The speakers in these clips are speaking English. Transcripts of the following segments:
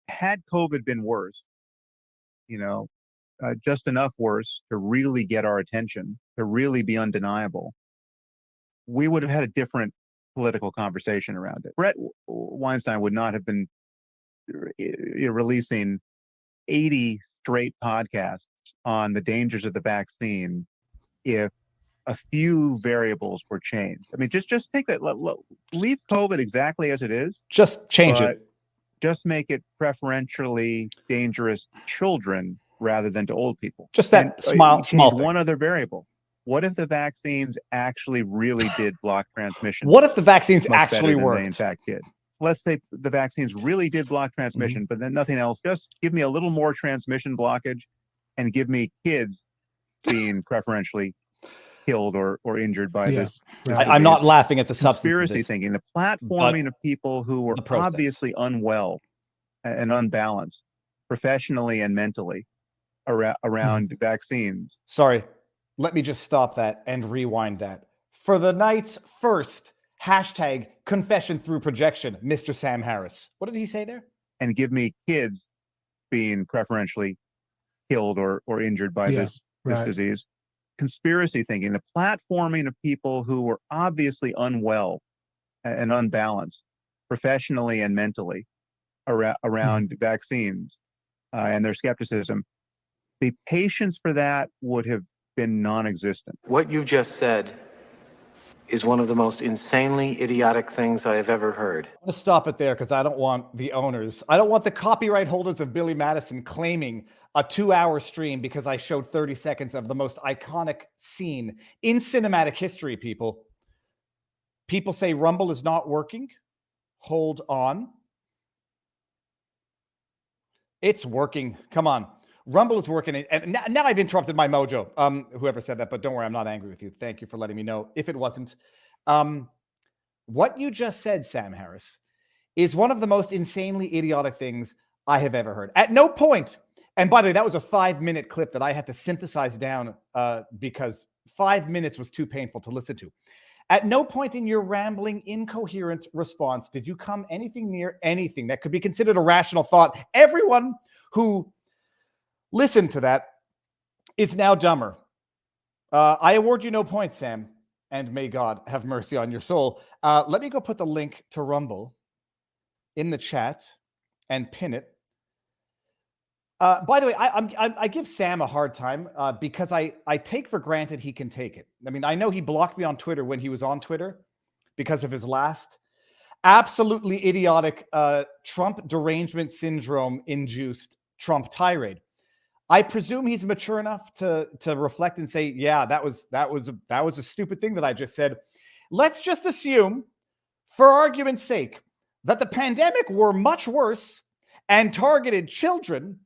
Had COVID been worse, you know, just enough worse to really get our attention, to really be undeniable, we would have had a different political conversation around it. Brett Weinstein would not have been releasing 80 straight podcasts on the dangers of the vaccine if a few variables were changed. I mean, just take that, leave COVID exactly as it is. Just change it. Just make it preferentially dangerous to children rather than to old people. Just that small thing. One other variable. What if the vaccines actually really did block transmission? What if the vaccines actually worked? They in fact did. Let's say the vaccines really did block transmission, but then nothing else. Just give me a little more transmission blockage and give me kids being preferentially killed or injured by this. I'm not laughing at the conspiracy thinking, the platforming of people who were obviously unwell and unbalanced professionally and mentally around vaccines. Sorry, let me just stop that and rewind that. For the night's first hashtag confession through projection, Mr. Sam Harris. What did he say there? And give me kids being preferentially killed or injured by this disease. Conspiracy thinking, the platforming of people who were obviously unwell and unbalanced professionally and mentally around vaccines and their skepticism, the patience for that would have been non-existent. What you just said is one of the most insanely idiotic things I have ever heard. I'm going to stop it there because I don't want the owners, I don't want the copyright holders of Billy Madison claiming a 2-hour stream because I showed 30 seconds of the most iconic scene in cinematic history, people. People say Rumble is not working. Hold on. It's working. Come on. Rumble is working. And now I've interrupted my mojo. Whoever said that, but don't worry, I'm not angry with you. Thank you for letting me know if it wasn't. What you just said, Sam Harris, is one of the most insanely idiotic things I have ever heard. At no point, and by the way, that was a 5-minute clip that I had to synthesize down because 5 minutes was too painful to listen to. At no point in your rambling, incoherent response did you come anything near anything that could be considered a rational thought. Everyone who listened to that is now dumber. I award you no points, Sam, and may God have mercy on your soul. Let me go put the link to Rumble in the chat and pin it. By the way, I give Sam a hard time because I take for granted he can take it. I mean, I know he blocked me on Twitter when he was on Twitter because of his last absolutely idiotic Trump derangement syndrome induced Trump tirade. I presume he's mature enough to reflect and say, yeah, that was a stupid thing that I just said. Let's just assume, for argument's sake, that the pandemic were much worse and targeted children,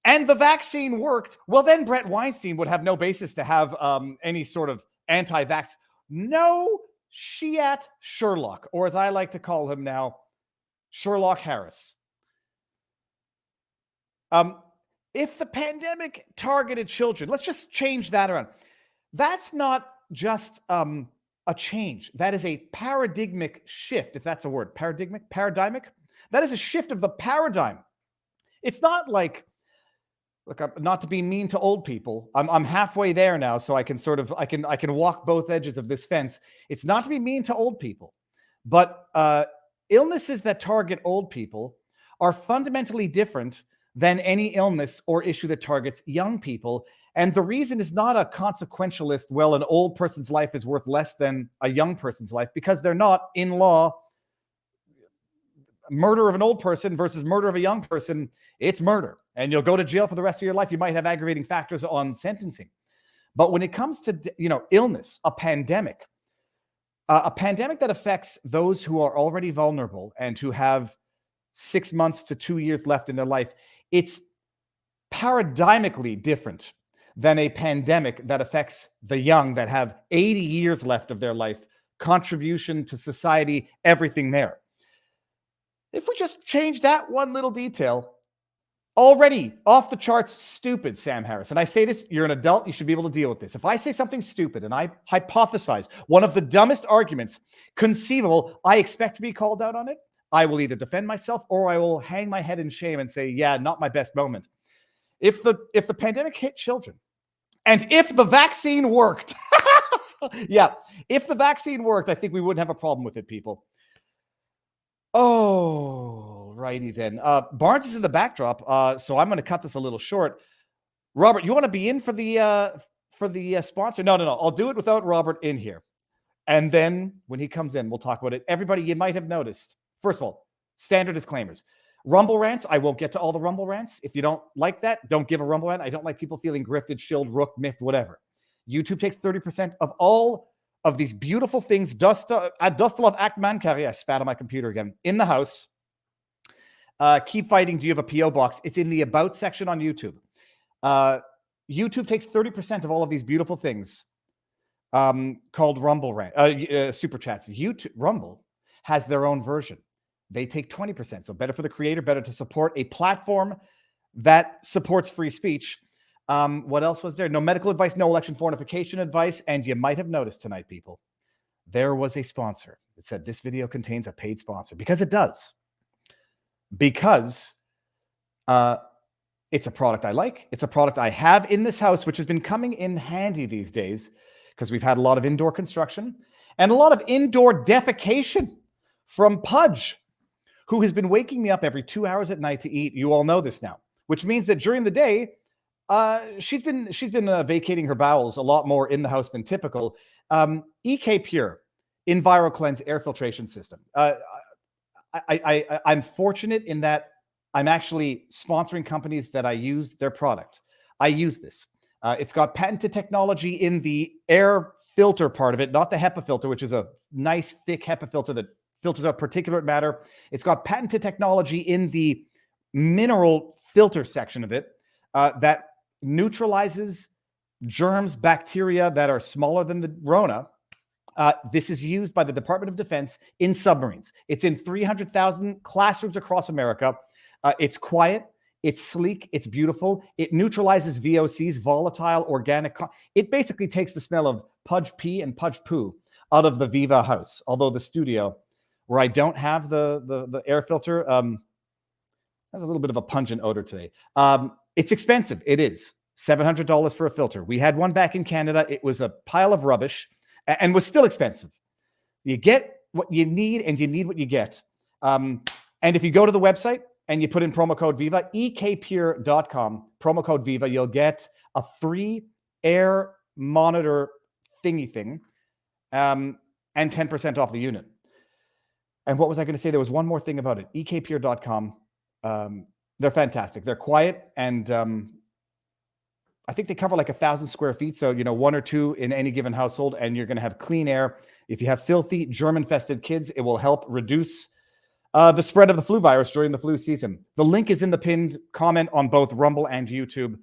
and the vaccine worked. Well, then Brett Weinstein would have no basis to have any sort of anti-vax. No Shiat Sherlock, or as I like to call him now, Sherlock Harris. If the pandemic targeted children, let's just change that around. That's not just a change. That is a paradigmic shift, if that's a word. Paradigmic? That is a shift of the paradigm. It's not like, look, not to be mean to old people. I'm halfway there now, so I can sort of, I can walk both edges of this fence. It's not to be mean to old people, but illnesses that target old people are fundamentally different than any illness or issue that targets young people. And the reason is not a consequentialist, well, an old person's life is worth less than a young person's life, because they're not, in law. Murder of an old person versus murder of a young person, it's murder. And you'll go to jail for the rest of your life. You might have aggravating factors on sentencing. But when it comes to, illness, a pandemic that affects those who are already vulnerable and who have 6 months to 2 years left in their life, it's paradigmically different than a pandemic that affects the young that have 80 years left of their life, contribution to society, everything there. If we just change that one little detail, already off the charts stupid, Sam Harris. And I say this, you're an adult, you should be able to deal with this. If I say something stupid and I hypothesize one of the dumbest arguments conceivable, I expect to be called out on it. I will either defend myself or I will hang my head in shame and say, yeah, not my best moment. If the pandemic hit children, and if the vaccine worked, yeah, if the vaccine worked, I think we wouldn't have a problem with it, people. Oh, righty then. Barnes is in the backdrop, so I'm going to cut this a little short. Robert, you want to be in for the sponsor? No. I'll do it without Robert in here. And then when he comes in, we'll talk about it. Everybody, you might have noticed. First of all, standard disclaimers. Rumble rants, I won't get to all the Rumble rants. If you don't like that, don't give a Rumble rant. I don't like people feeling grifted, shilled, rooked, miffed, whatever. YouTube takes 30% of all of these beautiful things. Dustelov Ackman Carry. I spat on my computer again. In the house. Keep fighting. Do you have a P.O. box? It's in the About section on YouTube. YouTube takes 30% of all of these beautiful things called Rumble Super Chats. YouTube Rumble has their own version. They take 20%. So better for the creator, better to support a platform that supports free speech. What else was there? No medical advice, no election fortification advice. And you might have noticed tonight, people, there was a sponsor that said this video contains a paid sponsor, because it does. Because it's a product I like. It's a product I have in this house, which has been coming in handy these days because we've had a lot of indoor construction and a lot of indoor defecation from Pudge, who has been waking me up every 2 hours at night to eat. You all know this now, which means that during the day, she's been vacating her bowels a lot more in the house than typical. EK Pure EnviroCleanse air filtration system. I'm fortunate in that I'm actually sponsoring companies that I use their product. I use this. It's got patented technology in the air filter part of it, not the HEPA filter, which is a nice thick HEPA filter that filters out particulate matter. It's got patented technology in the mineral filter section of it that neutralizes germs, bacteria that are smaller than the Rona. This is used by the Department of Defense in submarines. It's in 300,000 classrooms across America. It's quiet. It's sleek. It's beautiful. It neutralizes VOCs, volatile organic. It basically takes the smell of Pudge pee and Pudge poo out of the Viva house. Although the studio, where I don't have the air filter, has a little bit of a pungent odor today. It's expensive. It is $700 for a filter. We had one back in Canada. It was a pile of rubbish and was still expensive. You get what you need, and you need what you get. And if you go to the website and you put in promo code Viva, ekpure.com, promo code Viva, you'll get a free air monitor thingy thing and 10% off the unit. And what was I going to say? There was one more thing about it. ekpure.com. They're fantastic. They're quiet, and I think they cover like 1,000 square feet. So, one or two in any given household, and you're going to have clean air. If you have filthy, germ-infested kids, it will help reduce the spread of the flu virus during the flu season. The link is in the pinned comment on both Rumble and YouTube.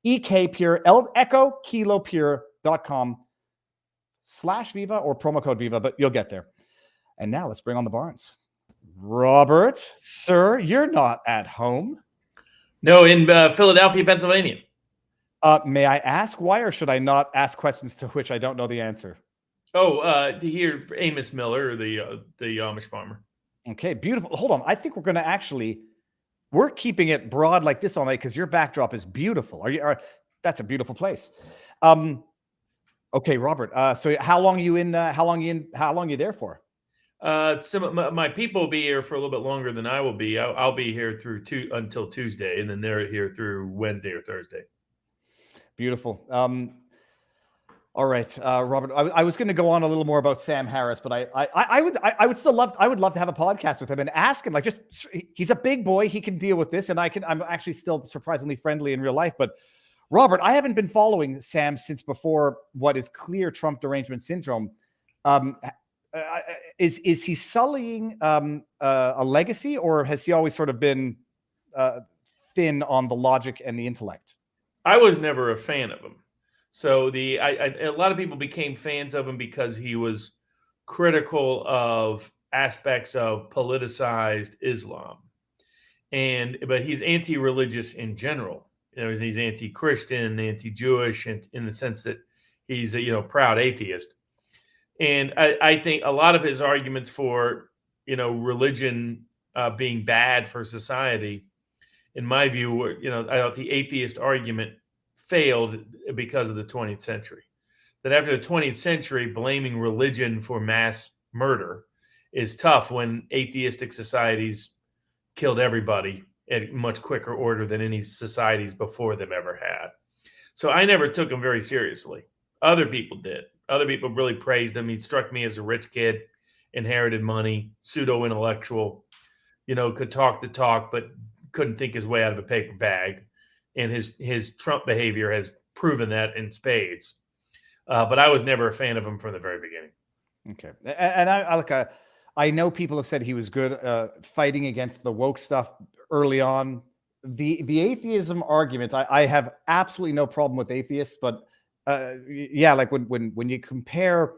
ekpure, Echo Kilo Pure.com/Viva or promo code Viva, but you'll get there. And now let's bring on the Barnes. Robert, sir, you're not at home. No, in Philadelphia, Pennsylvania. May I ask why, or should I not ask questions to which I don't know the answer? To hear Amos Miller, the Amish farmer. Okay, beautiful. Hold on. I think we're going to we're keeping it broad like this all night because your backdrop is beautiful. That's a beautiful place. Okay, Robert. So how long are you in? How long are you there for? Some of my people will be here for a little bit longer than I will be. I'll be here until Tuesday, and then they're here through Wednesday or Thursday. Beautiful. All right, Robert. I was going to go on a little more about Sam Harris, but I would love to have a podcast with him and ask him. He's a big boy. He can deal with this, and I'm actually still surprisingly friendly in real life. But Robert, I haven't been following Sam since before what is clear Trump derangement syndrome. Is he sullying a legacy, or has he always sort of been thin on the logic and the intellect? I was never a fan of him. So a lot of people became fans of him because he was critical of aspects of politicized Islam, but he's anti-religious in general. He's anti-Christian, anti-Jewish, and in the sense that he's a proud atheist. And I think a lot of his arguments for religion being bad for society, in my view, I thought the atheist argument failed because of the 20th century. That after the 20th century, blaming religion for mass murder is tough when atheistic societies killed everybody at much quicker order than any societies before them ever had. So I never took him very seriously. Other people did. Other people really praised him. He struck me as a rich kid, inherited money, pseudo-intellectual, could talk the talk, but couldn't think his way out of a paper bag. And his Trump behavior has proven that in spades. But I was never a fan of him from the very beginning. Okay. And I know people have said he was good fighting against the woke stuff early on. The atheism arguments, I have absolutely no problem with atheists, but like when you compare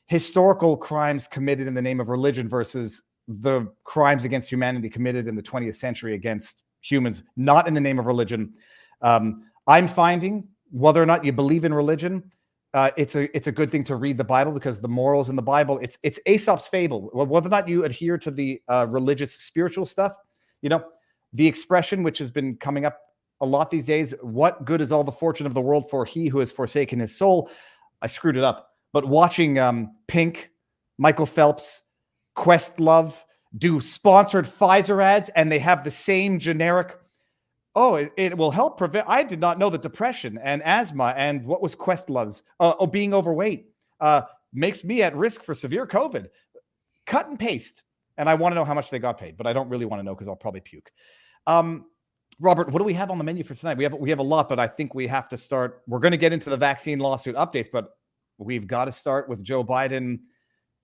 historical crimes committed in the name of religion versus the crimes against humanity committed in the 20th century against humans, not in the name of religion, I'm finding whether or not you believe in religion, it's a good thing to read the Bible, because the morals in the Bible, it's Aesop's fable. Whether or not you adhere to the religious spiritual stuff, the expression which has been coming up a lot these days, what good is all the fortune of the world for he who has forsaken his soul? I screwed it up. But watching Pink, Michael Phelps, Questlove do sponsored Pfizer ads, and they have the same generic, it will help prevent. I did not know that depression and asthma and what was Questlove's, being overweight makes me at risk for severe COVID. Cut and paste. And I want to know how much they got paid, but I don't really want to know because I'll probably puke. Robert, what do we have on the menu for tonight? We have a lot, but I think we have to start. We're going to get into the vaccine lawsuit updates, but we've got to start with Joe Biden.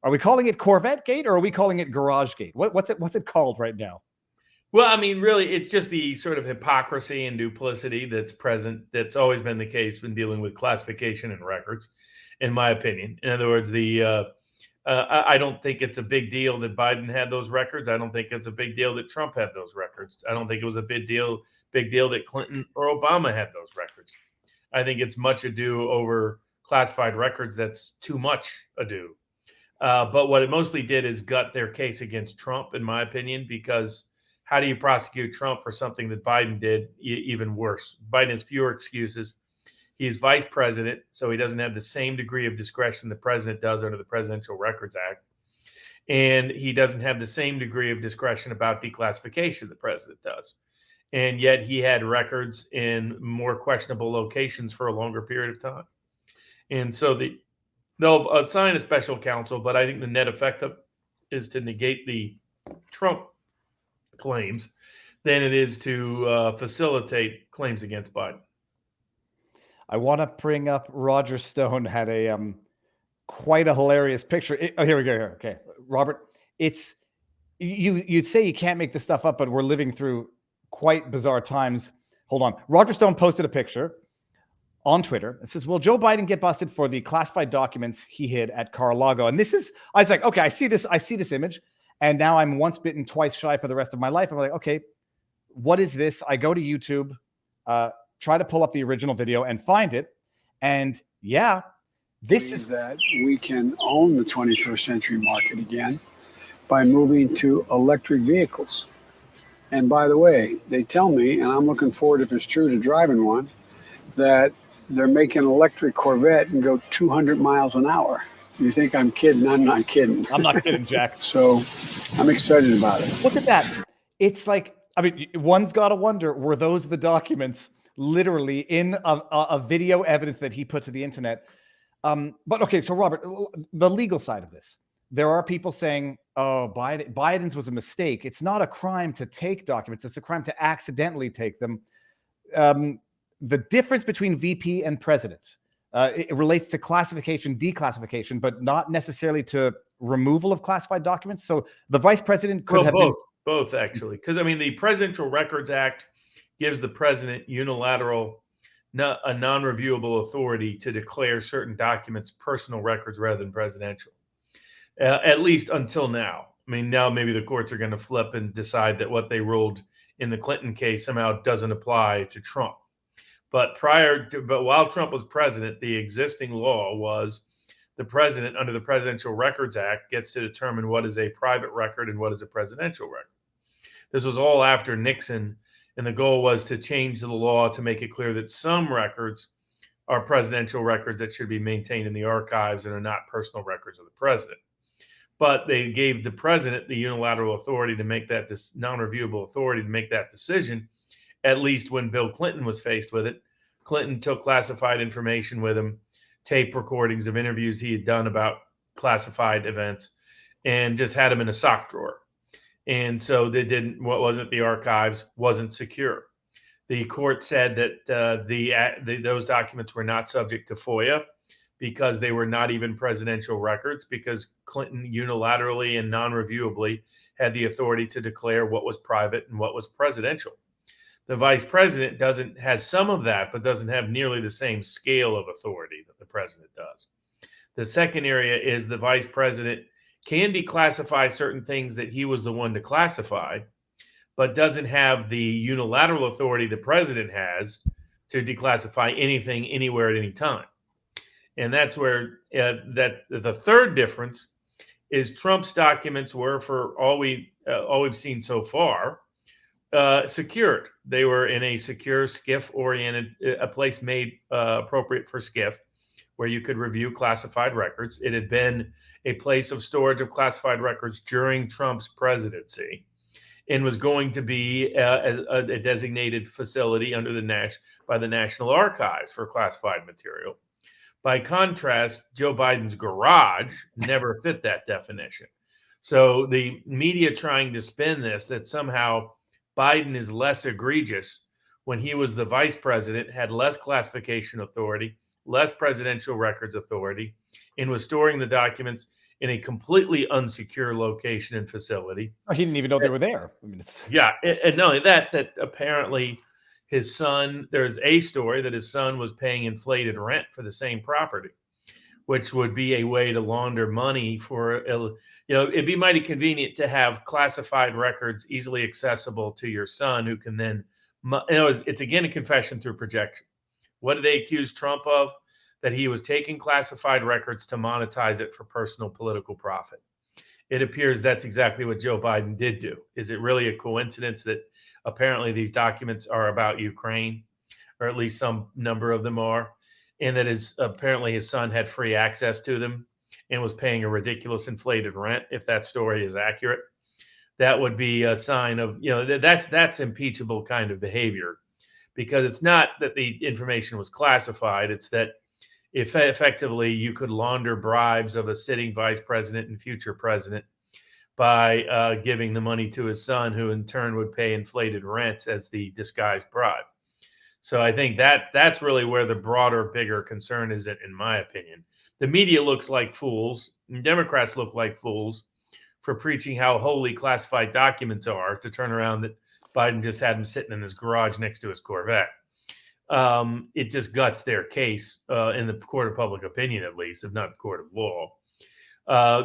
Are we calling it Corvette Gate, or are we calling it Garage Gate? What's it called right now? Well, I mean, really, it's just the sort of hypocrisy and duplicity that's present. That's always been the case when dealing with classification and records, in my opinion. In other words, I don't think it's a big deal that Biden had those records. I don't think it's a big deal that Trump had those records. I don't think it was a big deal that Clinton or Obama had those records. I think it's much ado over classified records. That's too much ado. But what it mostly did is gut their case against Trump, in my opinion, because how do you prosecute Trump for something that Biden did even worse? Biden has fewer excuses. He's vice president, so he doesn't have the same degree of discretion the president does under the Presidential Records Act. And he doesn't have the same degree of discretion about declassification the president does. And yet he had records in more questionable locations for a longer period of time. And so they'll assign a special counsel, but I think the net effect is to negate the Trump claims than it is to facilitate claims against Biden. I want to bring up Roger Stone had a quite a hilarious picture. Here we go. Here, okay, Robert. It's you'd say you can't make this stuff up, but we're living through quite bizarre times. Hold on. Roger Stone posted a picture on Twitter. It says, "Will Joe Biden get busted for the classified documents he hid at Mar-a-Lago?" And I was like, okay, I see this image, and now I'm once bitten, twice shy for the rest of my life. I'm like, okay, what is this? I go to YouTube. Try to pull up the original video and find it. And yeah, this is that we can own the 21st century market again by moving to electric vehicles. And by the way, they tell me, and I'm looking forward, if it's true, to driving one, that they're making an electric Corvette and go 200 miles an hour. You think I'm kidding? I'm not kidding. I'm not kidding, Jack. So I'm excited about it. Look at that. It's like, I mean, one's got to wonder, were those the documents literally in a video evidence that he put to the internet? But okay, so Robert, the legal side of this, there are people saying, oh, Biden's was a mistake. It's not a crime to take documents. It's a crime to accidentally take them. The difference between VP and president, it relates to classification, declassification, but not necessarily to removal of classified documents. So the vice president could have both actually, because I mean, the Presidential Records Act gives the president unilateral, a non-reviewable authority to declare certain documents personal records rather than presidential, at least until now. I mean, now maybe the courts are going to flip and decide that what they ruled in the Clinton case somehow doesn't apply to Trump. But while Trump was president, the existing law was the president under the Presidential Records Act gets to determine what is a private record and what is a presidential record. This was all after Nixon, and the goal was to change the law to make it clear that some records are presidential records that should be maintained in the archives and are not personal records of the president. But they gave the president the unilateral authority to make that, this non-reviewable authority to make that decision, at least when Bill Clinton was faced with it. Clinton took classified information with him, tape recordings of interviews he had done about classified events, and just had them in a sock drawer. And so they didn't, what wasn't the archives wasn't secure. The court said that those documents were not subject to FOIA because they were not even presidential records, because Clinton unilaterally and non-reviewably had the authority to declare what was private and what was presidential. The vice president has some of that, but doesn't have nearly the same scale of authority that the president does. The second area is the vice president can declassify certain things that he was the one to classify, but doesn't have the unilateral authority the president has to declassify anything anywhere at any time. And that's where the third difference is Trump's documents were, for all we've seen so far, secured. They were in a secure SCIF-oriented, a place made appropriate for SCIF, where you could review classified records. It had been a place of storage of classified records during Trump's presidency, and was going to be a designated facility under by the National Archives for classified material. By contrast, Joe Biden's garage never fit that definition. So the media trying to spin this, that somehow Biden is less egregious when he was the vice president, had less classification authority, less presidential records authority, and was storing the documents in a completely unsecure location and facility. He didn't even know they were there. I mean, and not only that apparently his son, there's a story that his son was paying inflated rent for the same property, which would be a way to launder money for, it'd be mighty convenient to have classified records easily accessible to your son, who can then, it's again a confession through projection. What did they accuse Trump of? That he was taking classified records to monetize it for personal political profit. It appears that's exactly what Joe Biden did do. Is it really a coincidence that apparently these documents are about Ukraine, or at least some number of them are, and that apparently his son had free access to them and was paying a ridiculous inflated rent? If that story is accurate, that would be a sign of, that's impeachable kind of behavior, because it's not that the information was classified. It's that if effectively you could launder bribes of a sitting vice president and future president by giving the money to his son, who in turn would pay inflated rent as the disguised bribe. So I think that's really where the broader, bigger concern is, in my opinion. The media looks like fools, and Democrats look like fools for preaching how holy classified documents are, to turn around that Biden just had them sitting in his garage next to his Corvette. It just guts their case in the court of public opinion, at least, if not the court of law.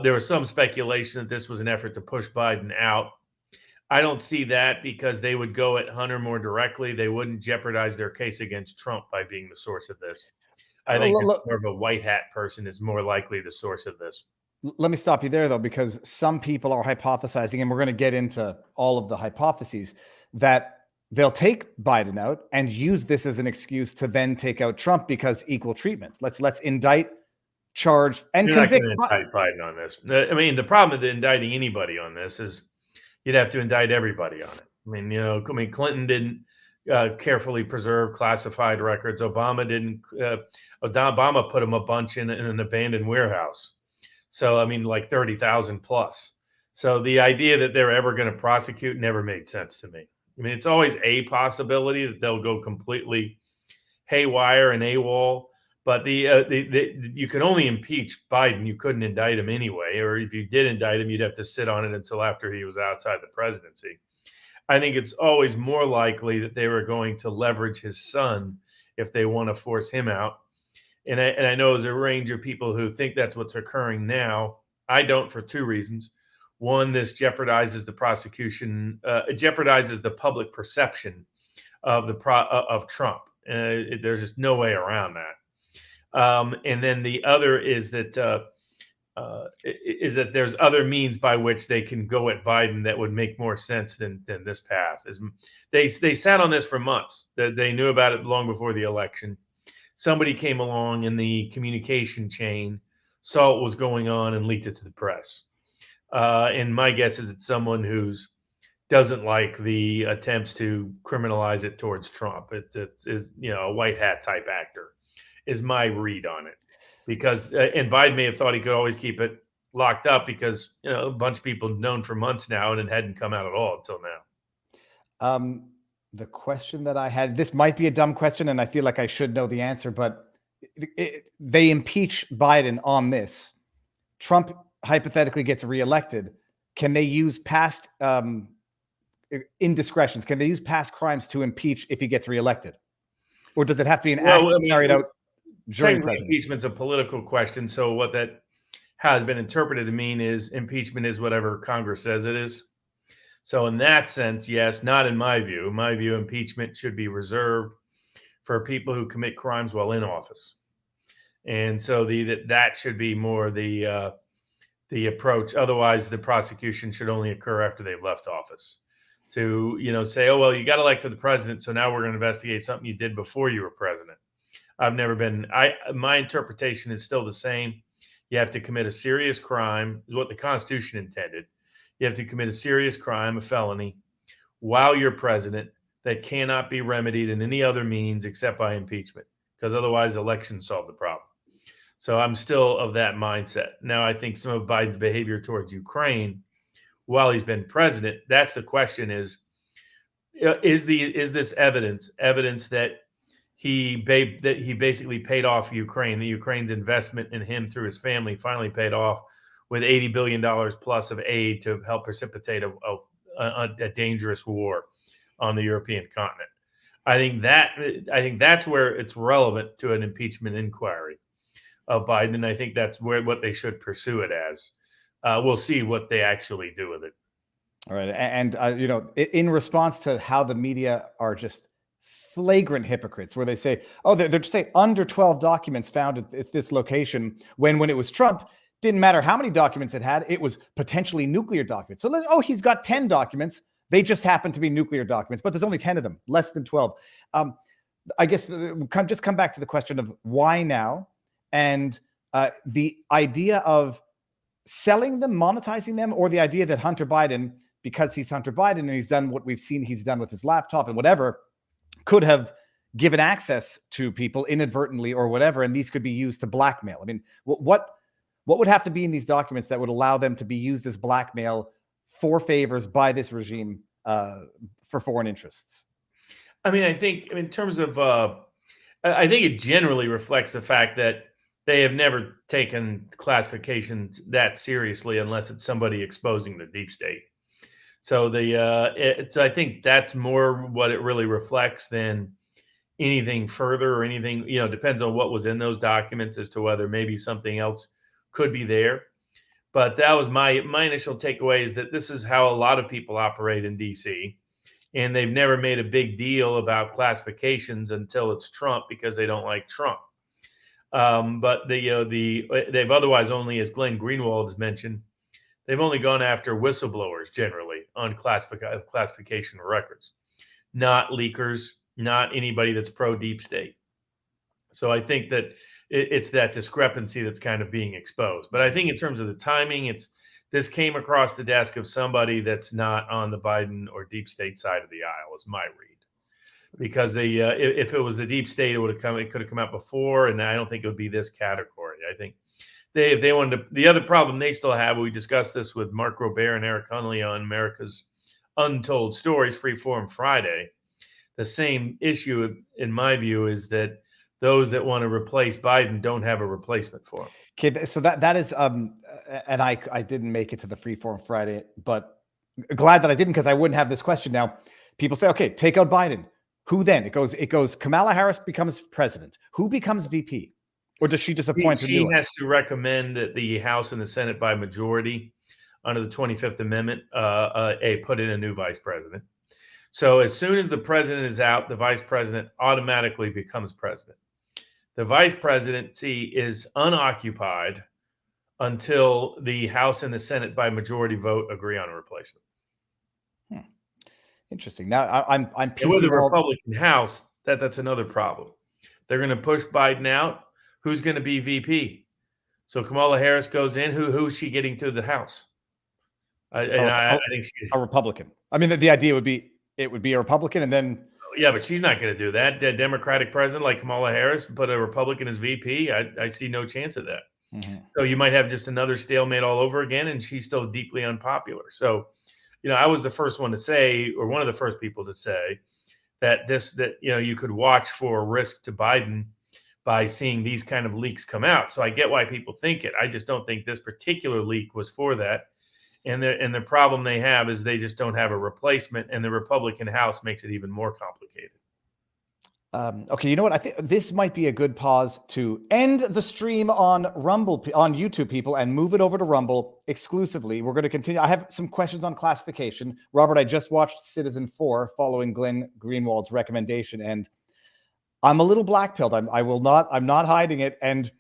There was some speculation that this was an effort to push Biden out. I don't see that, because they would go at Hunter more directly. They wouldn't jeopardize their case against Trump by being the source of this. I think more of a white hat person is more likely the source of this. Let me stop you there, though, because some people are hypothesizing, and we're going to get into all of the hypotheses, that they'll take Biden out and use this as an excuse to then take out Trump, because equal treatment. Let's indict, charge, and convict. You're not going to indict Biden on this. I mean, the problem with indicting anybody on this is you'd have to indict everybody on it. I mean, Clinton didn't carefully preserve classified records. Obama didn't. Obama put them a bunch in an abandoned warehouse. So, I mean, like 30,000 plus. So the idea that they're ever going to prosecute never made sense to me. I mean, it's always a possibility that they'll go completely haywire and AWOL, but you can only impeach Biden. You couldn't indict him anyway, or if you did indict him, you'd have to sit on it until after he was outside the presidency. I think it's always more likely that they were going to leverage his son if they want to force him out. And I know there's a range of people who think that's what's occurring now. I don't, for two reasons. One, this jeopardizes the prosecution. It jeopardizes the public perception of Trump. There's just no way around that. And then the other is that is that there's other means by which they can go at Biden that would make more sense than this path. They sat on this for months. They knew about it long before the election. Somebody came along in the communication chain, saw what was going on, and leaked it to the press. And my guess is it's someone who's doesn't like the attempts to criminalize it towards Trump. It's a white hat type actor is my read on it. Because and Biden may have thought he could always keep it locked up because a bunch of people have known for months now and it hadn't come out at all until now. The question that I had, this might be a dumb question, and I feel like I should know the answer, but they impeach Biden on this. Trump hypothetically gets reelected. Can they use past indiscretions? Can they use past crimes to impeach if he gets reelected? Or does it have to be an act carried out during presidency? Impeachment's a political question. So what that has been interpreted to mean is impeachment is whatever Congress says it is. So in that sense, yes, not in my view. In my view, impeachment should be reserved for people who commit crimes while in office. And so that should be more the approach. Otherwise, the prosecution should only occur after they've left office. To say, oh well, you got elected the president, so now we're going to investigate something you did before you were president. I've never been. My interpretation is still the same. You have to commit a serious crime, is what the Constitution intended. You have to commit a serious crime, a felony, while you're president that cannot be remedied in any other means except by impeachment, because otherwise elections solve the problem. So I'm still of that mindset. Now, I think some of Biden's behavior towards Ukraine while he's been president, that's the question is this evidence that he basically paid off Ukraine, the Ukraine's investment in him through his family finally paid off with $80 billion plus of aid to help precipitate a dangerous war on the European continent. I think that's where it's relevant to an impeachment inquiry of Biden, and I think that's what they should pursue it as. We'll see what they actually do with it. All right, and in response to how the media are just flagrant hypocrites, where they say, oh, they're just saying under 12 documents found at this location, when it was Trump, didn't matter how many documents it had, it was potentially nuclear documents. So he's got 10 documents. They just happen to be nuclear documents, but there's only 10 of them, less than 12. I guess just come back to the question of why now, and the idea of selling them, monetizing them, or the idea that Hunter Biden, because he's Hunter Biden and he's done what we've seen he's done with his laptop and whatever, could have given access to people inadvertently or whatever, and these could be used to blackmail. I mean, what would have to be in these documents that would allow them to be used as blackmail for favors by this regime for foreign interests? I mean, I think in terms of, I think it generally reflects the fact that they have never taken classifications that seriously unless it's somebody exposing the deep state. So I think that's more what it really reflects than anything further or anything, depends on what was in those documents as to whether maybe something else could be there. But that was my initial takeaway, is that this is how a lot of people operate in DC. And they've never made a big deal about classifications until it's Trump, because they don't like Trump. But they've otherwise only, as Glenn Greenwald has mentioned, they've only gone after whistleblowers generally on classification records, not leakers, not anybody that's pro deep state. So I think that it's that discrepancy that's kind of being exposed. But I think in terms of the timing, this came across the desk of somebody that's not on the Biden or deep state side of the aisle, is my read. Because if it was the deep state, it could have come out before, and I don't think it would be this category. I think if they wanted to, the other problem they still have, we discussed this with Mark Robert and Eric Hunley on America's Untold Stories, Freeform Friday. The same issue, in my view, is that those that want to replace Biden don't have a replacement for him. Okay, so that is, and I didn't make it to the Freeform Friday, but glad that I didn't, because I wouldn't have this question now. People say, okay, take out Biden. Who then? It goes. Kamala Harris becomes president. Who becomes VP? Or does she just appoint a new one? She has to recommend that the House and the Senate by majority under the 25th Amendment put in a new vice president. So as soon as the president is out, the vice president automatically becomes president. The vice presidency is unoccupied until the House and the Senate by majority vote agree on a replacement. Interesting. Now I'm and with piecing the all. Republican House, that's another problem. They're going to push Biden out. Who's going to be VP? So Kamala Harris goes in. Who's she getting through the House? I think a Republican. I mean, the idea would be it would be a Republican, and then yeah, but she's not going to do that. The Democratic president like Kamala Harris put a Republican as VP. I see no chance of that. So you might have just another stalemate all over again, and she's still deeply unpopular. So, I was the first one to say, or one of the first people to say, that you could watch for a risk to Biden by seeing these kind of leaks come out. So I get why people think it. I just don't think this particular leak was for that. And the problem they have is they just don't have a replacement, and the Republican House makes it even more complicated. Okay, you know what? I think this might be a good pause to end the stream on YouTube, people, and move it over to Rumble exclusively. We're going to continue. I have some questions on classification. Robert, I just watched Citizen 4 following Glenn Greenwald's recommendation, and I'm a little black-pilled. I'm not hiding it. And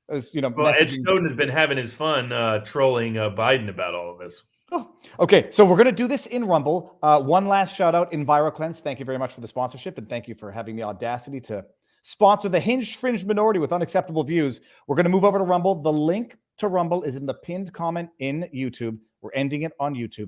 as you know, well, Ed Snowden has been having his fun trolling Biden about all of this. Oh, okay, so we're going to do this in Rumble. One last shout out, EnviroCleanse. Thank you very much for the sponsorship, and thank you for having the audacity to sponsor the hinged fringe minority with unacceptable views. We're going to move over to Rumble. The link to Rumble is in the pinned comment in YouTube. We're ending it on YouTube.